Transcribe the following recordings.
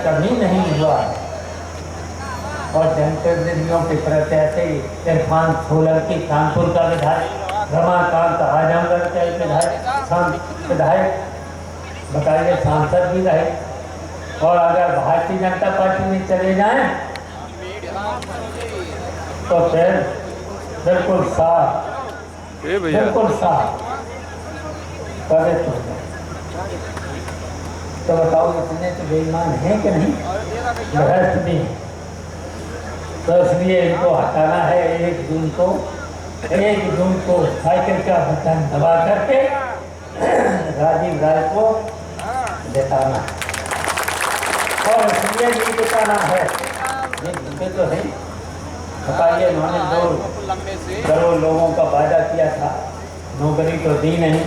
कभी नहीं हुआ है। और जनप्रतिनिधियों के प्रति ऐसे ही इरफान सोलंकी कानपुर का विधायक, रमाकांत आजमगढ़ के विधायक बताइए सांसद भी रहे, और अगर भारतीय जनता पार्टी में चले जाएं तो फिर बिल्कुल साफ पवित्र हो जाए। तो बताओ इतने तो बेईमान हैं कि नहीं, भ्रष्ट भी हैं। तो इसलिए इनको हटाना है। 1 जून को साइकिल का बटन दबा करके राजीव राय को जिताना है। और इसलिए भी जिताना है, ये जीते तो है। बताइए, उन्होंने 2 करोड़ लोगों का वादा किया था, नौकरी तो दी नहीं।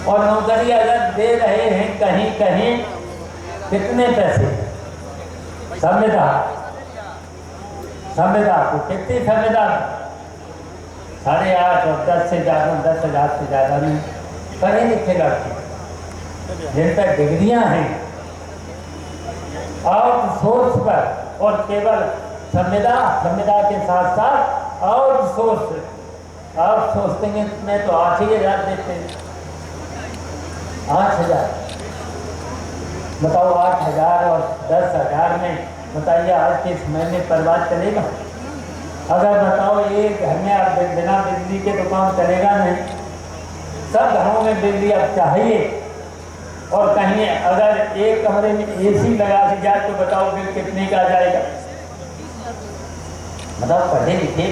और नौकरी अगर दे रहे हैं कहीं कहीं, कितने पैसे? संविदा को कितनी संविदा? 8.5 और 10 से ज़्यादा, 10,000 से ज़्यादा नहीं पढ़े लिखे लड़के जिन पर डिग्रियाँ हैं, आउटसोर्स पर, और केवल संविदा के साथ साथ आउटसोर्सिंग में तो 8,000 देते हैं। 8,000 बताओ, 8,000 और 10,000 में बताइए आज के समय में परिवार चलेगा? अगर बताओ एक घर में आप बिना बिजली के तो काम चलेगा नहीं। सब घरों में बिजली अब चाहिए, और कहीं अगर एक कमरे में एसी लगा दी जाए तो बताओ बिल कितने का आ जाएगा? मतलब पढ़े लिखे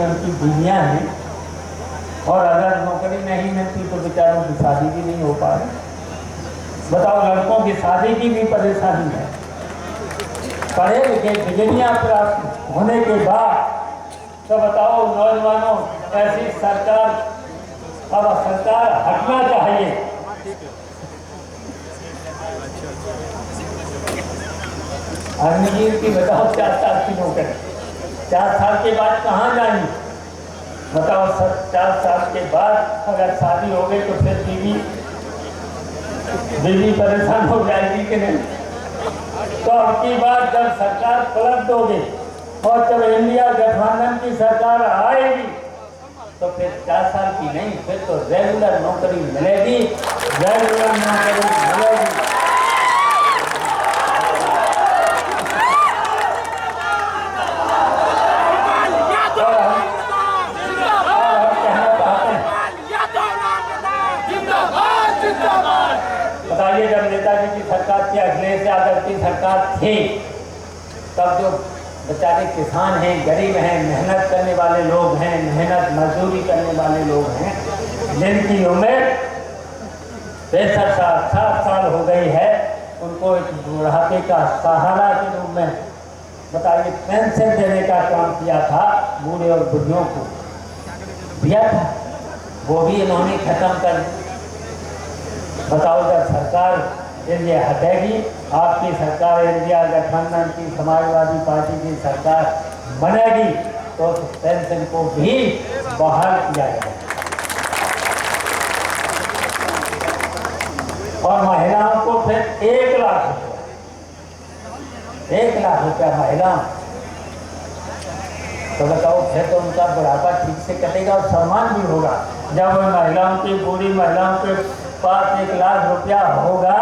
उनकी बीवियाँ हैं, और अगर नौकरी नहीं मिलती तो बेचारों की शादी भी नहीं हो पा रही। बताओ, लड़कों की शादी की भी परेशानी है। पढ़े लिखे डिग्रियाँ प्राप्त होने के बाद तो बताओ नौजवानों, ऐसी सरकार हटना चाहिए। अग्निवीर की बताओ 4 साल की नौकरी, 4 साल के बाद कहाँ जाएंगे? बताओ, 4 साल के बाद अगर शादी हो गई तो फिर बीवी परेशान हो जाएगी कि नहीं? तो अब की बात जब सरकार पलट दोगे और जब इंडिया गठबंधन की सरकार आएगी तो फिर 4 साल की नहीं, फिर तो रेगुलर नौकरी मिलेगी। बताइए, जब नेताजी की सरकार थी, अखिलेश यादव की सरकार थी, तब जो बेचारे किसान हैं, गरीब हैं, मेहनत करने वाले लोग हैं, मेहनत मजदूरी करने वाले लोग हैं, जिनकी उम्र 65 साल 60 साल हो गई है, उनको एक बुढ़ापे का सहारा के रूप में बताइए पेंशन देने का काम किया था। बूढ़े और बुढ़ियों को दिया था, वो भी इन्होंने खत्म कर। बताओ, जब सरकार ये हटेगी, आपकी सरकार इंडिया गठबंधन की समाजवादी पार्टी की सरकार बनेगी, तो पेंशन को भी बहाल किया जाएगा। और महिलाओं को फिर 1 लाख रुपया महिलाओं। तो बताओ, फिर तो उनका बुढ़ापा ठीक से कटेगा और सम्मान भी होगा। जब महिलाओं की, बूढ़ी महिलाओं के पास 1 लाख रुपया होगा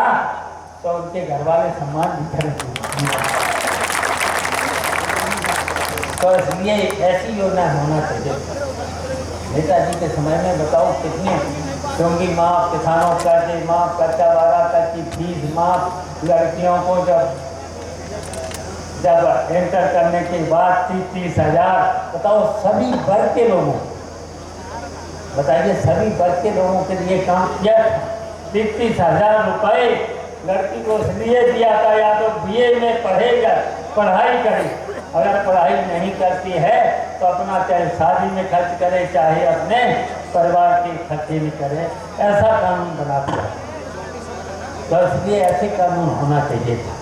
तो उनके घर वाले सम्मान भी करेंगे। तो इसलिए ऐसी योजना होना चाहिए। नेताजी के समय में बताओ कितनी चोंगी माफ, किसानों का कर्ज माफ, कच्चा वाला तक की फीस माफ, लड़कियों को जब एंटर करने के बाद 30,000। बताओ, सभी वर्ग के लोगों, बताइए सभी वर्ग के लोगों के लिए काम किया। 30,000 रुपये लड़की को इसलिए दिया था, या तो BA में पढ़ाई करे, अगर पढ़ाई नहीं करती है तो अपना चाहे शादी में खर्च करे, चाहे अपने परिवार के खर्चे में करे, ऐसा कानून बना दिया। तो इसलिए ऐसे कानून होना चाहिए था।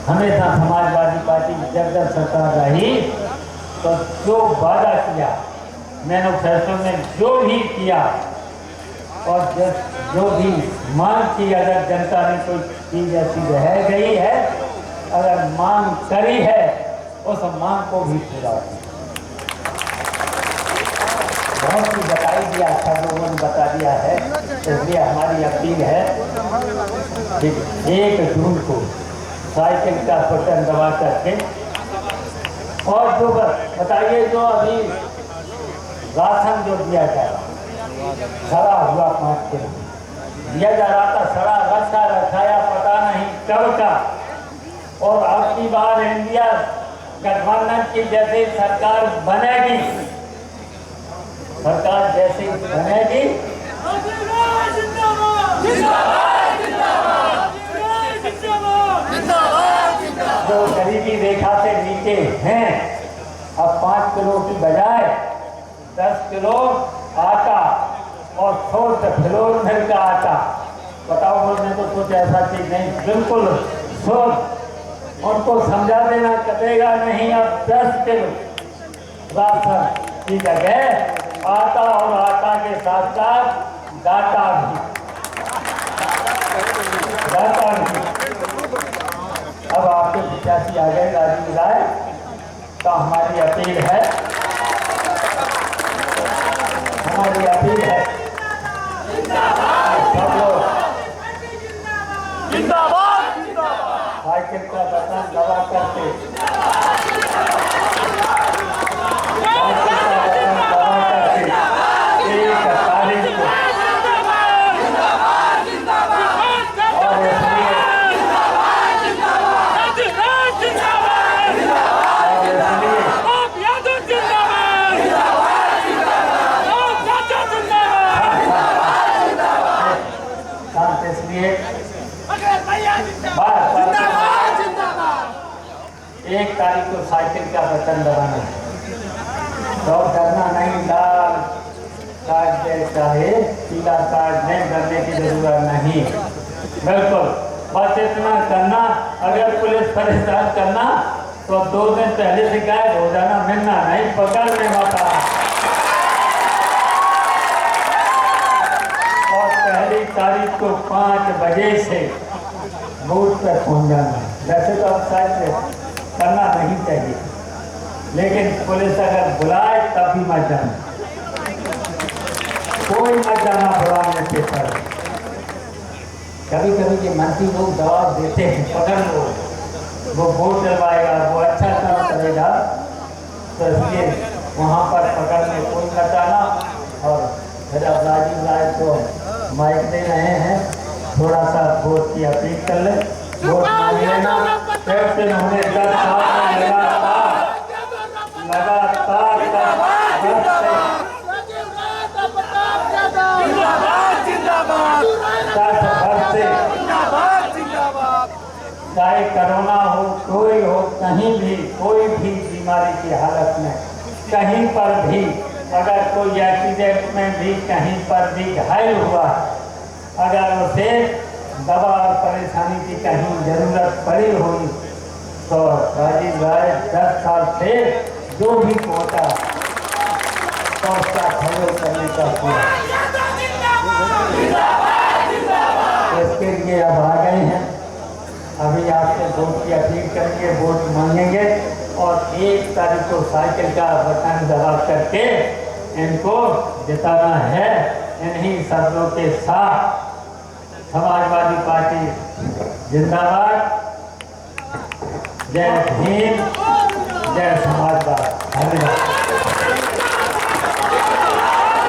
हमेशा समाजवादी पार्टी जब सरकार रही तो जो वादा किया, मैनिफेस्टो में जो भी किया और जो भी मांग की, अगर जनता ने कोई चीज़ ऐसी रह गई है अगर मांग करी है उस मांग को भी पूरा करें। बहुत ही बताई दिया, अच्छा लोगों ने बता दिया है, इसलिए हमारी अपील है कि 1 जून को साइकिल का बटन दबा करके और जो बताइए जो अभी राशन जो दिया जा रहा सड़ा हुआ 5 किलो दिया जा रहा था, सड़ा रखा रखाया पता नहीं कब का। और अब की बार इंडिया गठबंधन की जैसे सरकार बनेगी, सरकार जैसे बनेगी जो गरीबी रेखा से नीचे हैं, अब 5 किलो की बजाय 10 किलो आटा और शुद्ध फ्लोर मिल का आटा, बताओ बोलने तो कुछ ऐसा चीज नहीं, बिल्कुल शुद्ध। उनको समझा देना कटेगा नहीं, अब 10 किलो राशन की जगह आटा और आटा के साथ साथ डाटा भी। अब आपके पिताजी आ गए राजीव राय, तो हमारी अपील है सब लोग साइकिल का बटन दबा करके एक तारीख को साइकिल का बटन दबाना है, तो डरना नहीं, लाल कार्ड दे चाहे पीला कार्ड नहीं, डरने की जरूरत नहीं, बिल्कुल बस इतना करना। अगर पुलिस परेशान करना तो 2 दिन पहले से गायब हो जाना, मिलना नहीं, पकड़ने वाला। और पहली तारीख को 5 बजे से बूथ पर पहुंच जाना। वैसे तो अब शायद करना नहीं चाहिए, लेकिन पुलिस अगर बुलाए तब भी मत जाना, कोई मत जाना बुलाने से पहले। कभी कभी ये मंत्री लोग दबाव देते हैं, पकड़ लो, वो वोट डलवाएगा, वो अच्छा काम करेगा, तो इसलिए वहाँ पर पकड़ने कोई मत जाना। और फिर अब राजीव राय को माइक दे रहे हैं, थोड़ा सा वोट की अपील कर ले, वोट मांग लेना। कैसे उन्होंने 10 साल में लगातार चाहे कोरोना हो, कोई हो, कहीं भी कोई भी बीमारी की हालत में कहीं पर भी अगर कोई एक्सीडेंट में भी कहीं पर भी घायल हुआ, अगर उसे दवा और परेशानी की कहीं जरूरत पड़ी हुई, तो राजीव राय 10 साल से जो भी पहुंचा तो उसका सहयोग करने का हुआ। इसके लिए अब आ गए हैं, अभी आपसे वोट की अपील करेंगे, वोट मांगेंगे और 1 तारीख को साइकिल का बटन दबा करके इनको जिताना है। इन्हीं शब्दों के साथ समाजवादी पार्टी जिंदाबाद, जय भीम, जय समाजवाद।